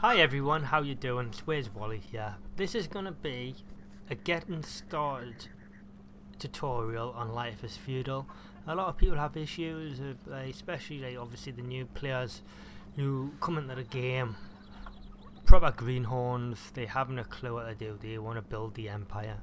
Hi everyone, how you doing? It's Where's Wally here. This is gonna be a getting started tutorial on Life is Feudal. A lot of people have issues, especially obviously the new players who come into the game, proper greenhorns. They haven't a clue what to do. They want to build the empire.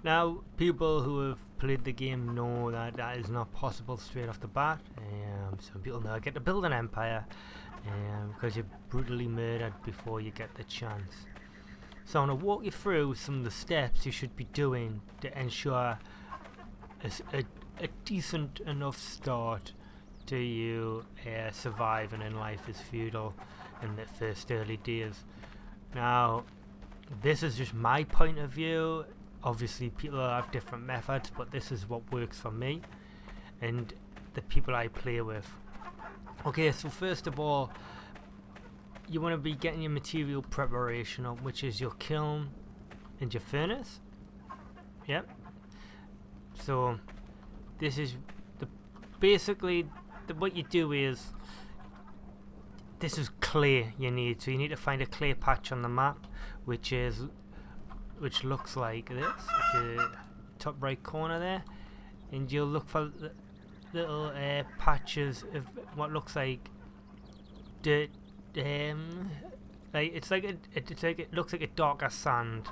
Now, people who have played the game know that that is not possible straight off the bat. Some people never get to build an empire because you're brutally murdered before you get the chance. So I'm going to walk you through some of the steps you should be doing to ensure a decent enough start to you surviving in Life is Feudal in the first early days. Now, this is just my point of view. Obviously people have different methods, but this is what works for me and the people I play with. Okay, so first of all, you want to be getting your material preparation up, which is your kiln and your furnace. Yep. So this is what you do is, this is clay you need. So you need to find a clay patch on the map, which looks like this, the top right corner there, and you'll look for little patches of what looks like dirt. It looks like a darker sand.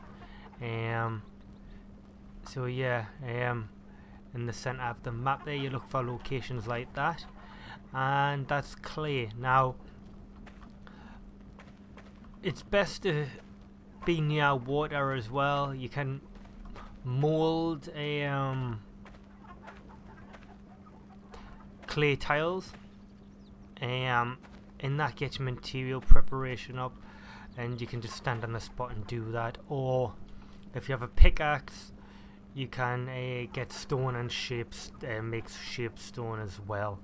So yeah, in the center of the map there, you look for locations like that, and that's clay. Now, it's best to be near water as well. You can mold clay tiles, and that gets material preparation up, and you can just stand on the spot and do that. Or if you have a pickaxe, you can get stone and make shape stone as well.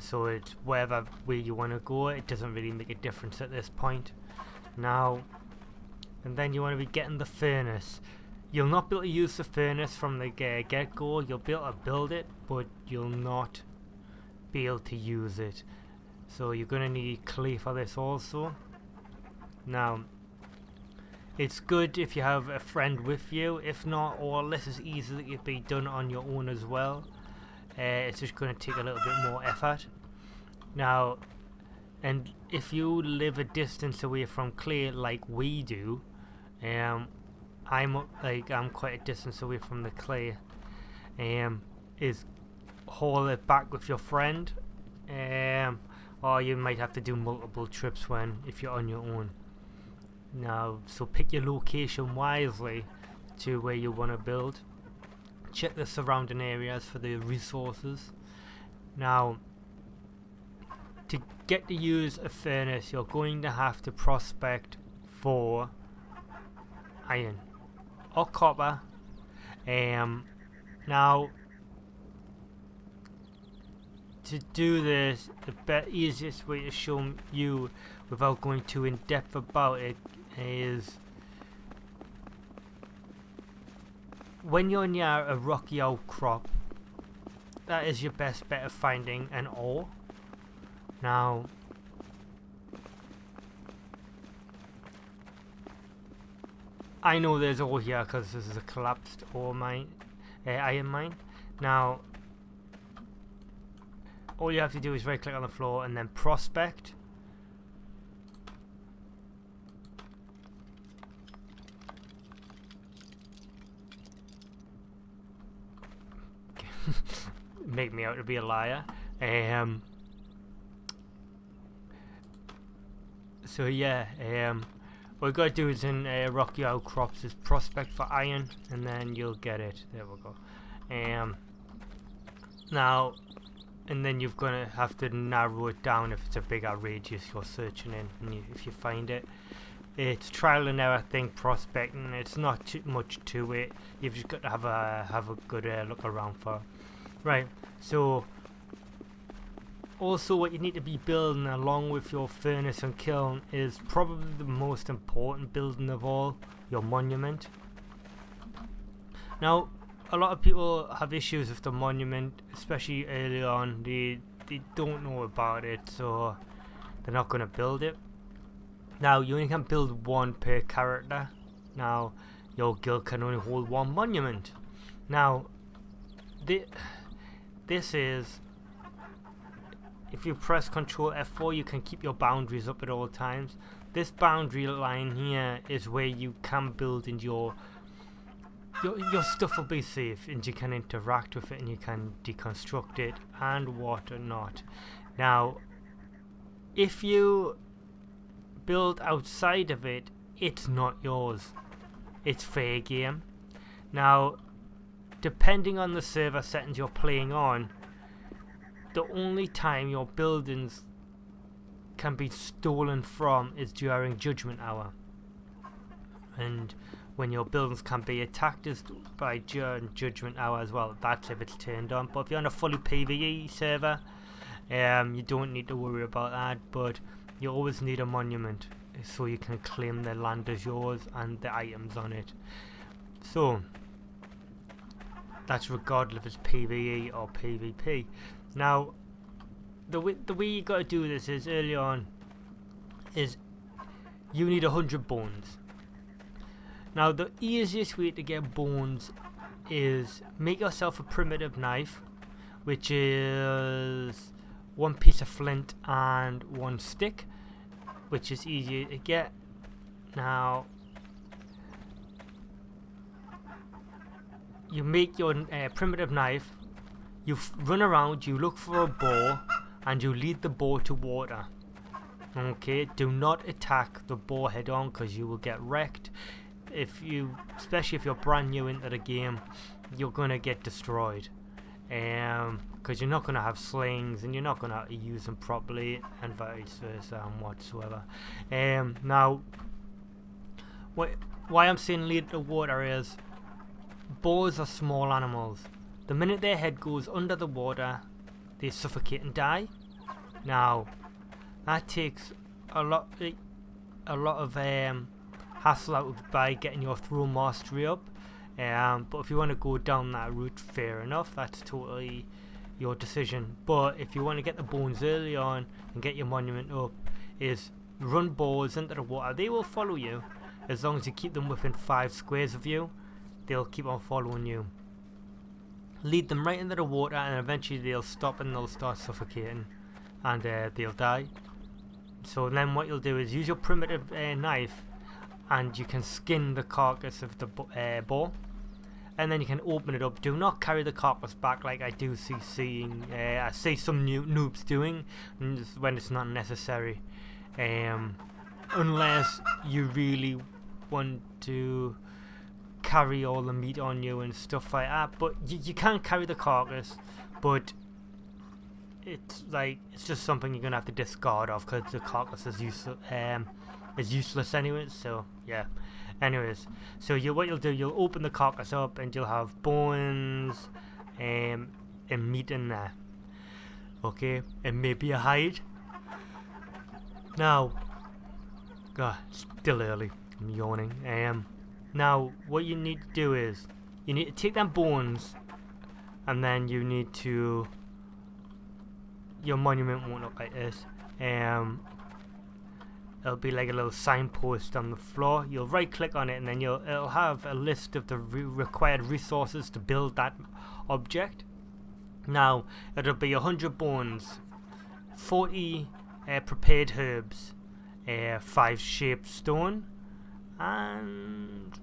So it's wherever way you want to go. It doesn't really make a difference at this point. Now, and then you want to be getting the furnace. You'll not be able to use the furnace from the get-go. You'll be able to build it, but you'll not be able to use it. So you're going to need clay for this also. Now, it's good if you have a friend with you. If not, or this is easily to be done on your own as well. It's just going to take a little bit more effort. Now, and if you live a distance away from clay like we do, I'm quite a distance away from the clay, is haul it back with your friend, or you might have to do multiple trips if you're on your own. Now, so pick your location wisely to where you want to build. Check the surrounding areas for the resources. Now, to get to use a furnace, you're going to have to prospect for iron or copper. Now, to do this, the easiest way to show you without going too in depth about it is when you're near a rocky outcrop. That is your best bet of finding an ore. Now, I know there's ore here because this is a collapsed ore mine, iron mine. Now, all you have to do is right click on the floor and then prospect. Make me out to be a liar. So yeah, what you gotta do is in rocky outcrops is prospect for iron, and then you'll get it. There we go. Now, and then you're gonna have to narrow it down if it's a bigger radius you're searching in. And if you find it, it's trial and error thing, prospecting. It's not too much to it. You've just got to have a good look around for it. Right. So, also what you need to be building along with your furnace and kiln is probably the most important building of all, your monument. Now, a lot of people have issues with the monument, especially early on. They don't know about it, so they're not going to build it. Now you only can build one per character. Now your guild can only hold one monument. Now this is, if you press Ctrl F4 you can keep your boundaries up at all times. This boundary line here is where you can build, and your stuff will be safe and you can interact with it and you can deconstruct it and whatnot. Now if you build outside of it, it's not yours, it's fair game. Now depending on the server settings you're playing on, the only time your buildings can be stolen from is during Judgment Hour, and when your buildings can be attacked is by Judgment Hour as well. That's if it's turned on. But if you're on a fully PvE server, you don't need to worry about that, but you always need a monument so you can claim the land as yours and the items on it. So that's regardless if it's PvE or PvP. Now the way you got to do this is, early on, is you need 100 bones. Now the easiest way to get bones is make yourself a primitive knife, which is one piece of flint and one stick, which is easier to get. Now you make your primitive knife, you run around, you look for a boar, and you lead the boar to water. Okay, do not attack the boar head on because you will get wrecked. Especially if you're brand new into the game, you're gonna get destroyed, because you're not gonna have slings and you're not gonna use them properly, and vice versa and whatsoever. Now why I'm saying lead to water is, boars are small animals. The minute their head goes under the water, they suffocate and die. Now that takes a lot of hassle out by getting your throw mastery up, but if you want to go down that route, fair enough, that's totally your decision. But if you want to get the bones early on and get your monument up, is run boars into the water. They will follow you as long as you keep them within 5 squares of you. They'll keep on following you. Lead them right into the water and eventually they'll stop and they'll start suffocating and they'll die. So then what you'll do is use your primitive knife, and you can skin the carcass of the boar, and then you can open it up. Do not carry the carcass back like I do I see some noobs doing when it's not necessary, unless you really want to carry all the meat on you and stuff like that. But you can carry the carcass, but it's just something you're gonna have to discard off because the carcass is useless anyways. So yeah, anyways, so what you'll do, you'll open the carcass up and you'll have bones and meat in there, okay, and maybe a hide. Now God, it's still early, I'm yawning. Now what you need to do is you need to take them bones, and then you need to, your monument won't look like this. It'll be like a little signpost on the floor. You'll right click on it and then it'll have a list of the required resources to build that object. Now it'll be 100 bones, 40 prepared herbs, 5 shaped stone, and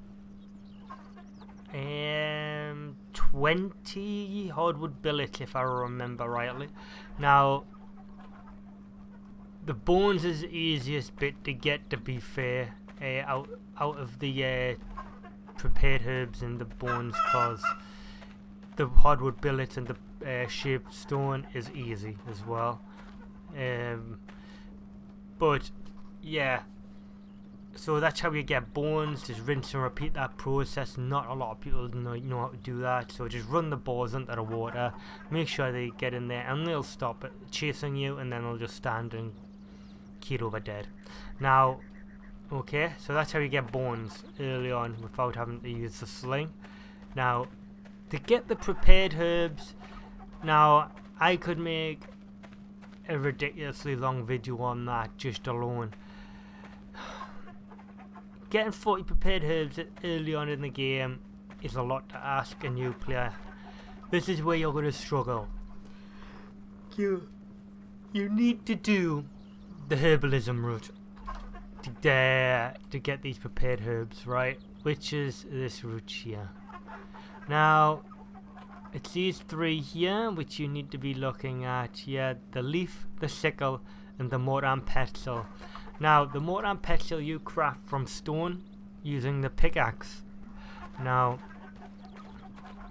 20 hardwood billets if I remember rightly. Now the bones is the easiest bit to get, to be fair, out of the prepared herbs and the bones, because the hardwood billets and the shaped stone is easy as well. But yeah, so that's how you get bones. Just rinse and repeat that process. Not a lot of people know how to do that, so just run the boars into the water, make sure they get in there, and they'll stop chasing you, and then they'll just stand and keel over dead. Now okay, so that's how you get bones early on without having to use the sling. Now to get the prepared herbs, now I could make a ridiculously long video on that just alone. getting 40 prepared herbs early on in the game is a lot to ask a new player. This is where you're going to struggle. You need to do the herbalism route to get these prepared herbs, right? Which is this route here. Now, it's these three here which you need to be looking at here: the leaf, the sickle, and the mortar and pestle. Now, the mortar and pestle you craft from stone using the pickaxe. Now,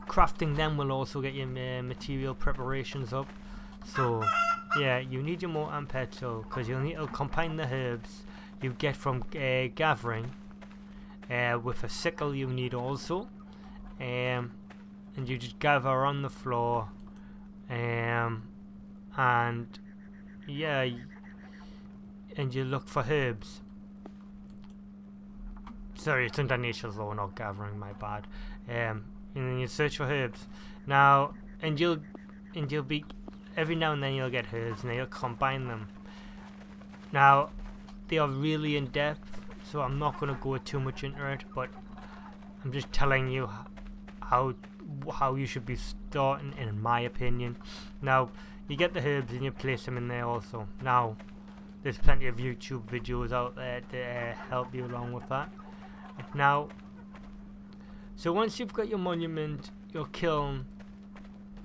crafting them will also get your material preparations up. So, yeah, you need your mortar and pestle because you'll need to combine the herbs you get from gathering with a sickle you need also. And you just gather on the floor. And yeah, and you look for herbs. Sorry, it's underneath though, not gathering, my bad. And then you search for herbs. Now, and you'll be, every now and then you'll get herbs and you'll combine them. Now, they are really in depth, so I'm not going to go too much into it, but I'm just telling you how you should be starting, in my opinion. Now, you get the herbs and you place them in there also. Now, there's plenty of YouTube videos out there to help you along with that. Now, so once you've got your monument, your kiln,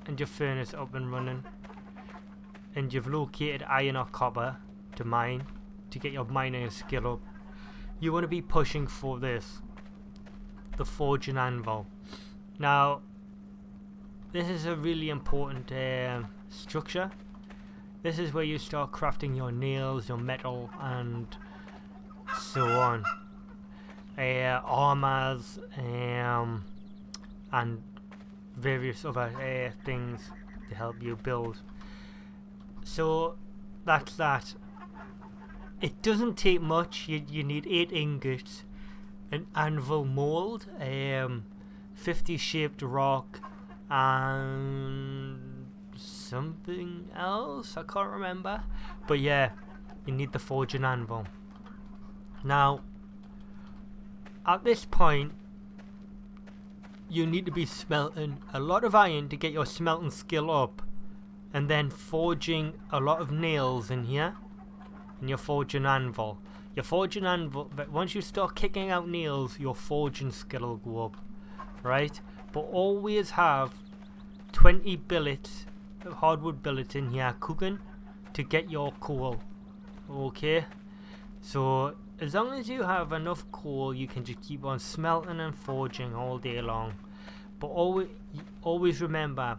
and your furnace up and running, and you've located iron or copper to mine, to get your mining skill up, you want to be pushing for this, the forge and anvil. Now, this is a really important structure. This is where you start crafting your nails, your metal, and so on. Armors, and various other things to help you build. So that's that. It doesn't take much. You need 8 ingots, an anvil mold, 50 shaped rock, and something else I can't remember. But yeah, you need the forge and anvil. Now, at this point, you need to be smelting a lot of iron to get your smelting skill up, and then forging a lot of nails in here, and your forge and anvil. Your forge and anvil, but once you start kicking out nails, your forging skill will go up, right? But always have 20 billets, hardwood billets in here cooking to get your coal. Okay, so as long as you have enough coal, you can just keep on smelting and forging all day long. But always remember,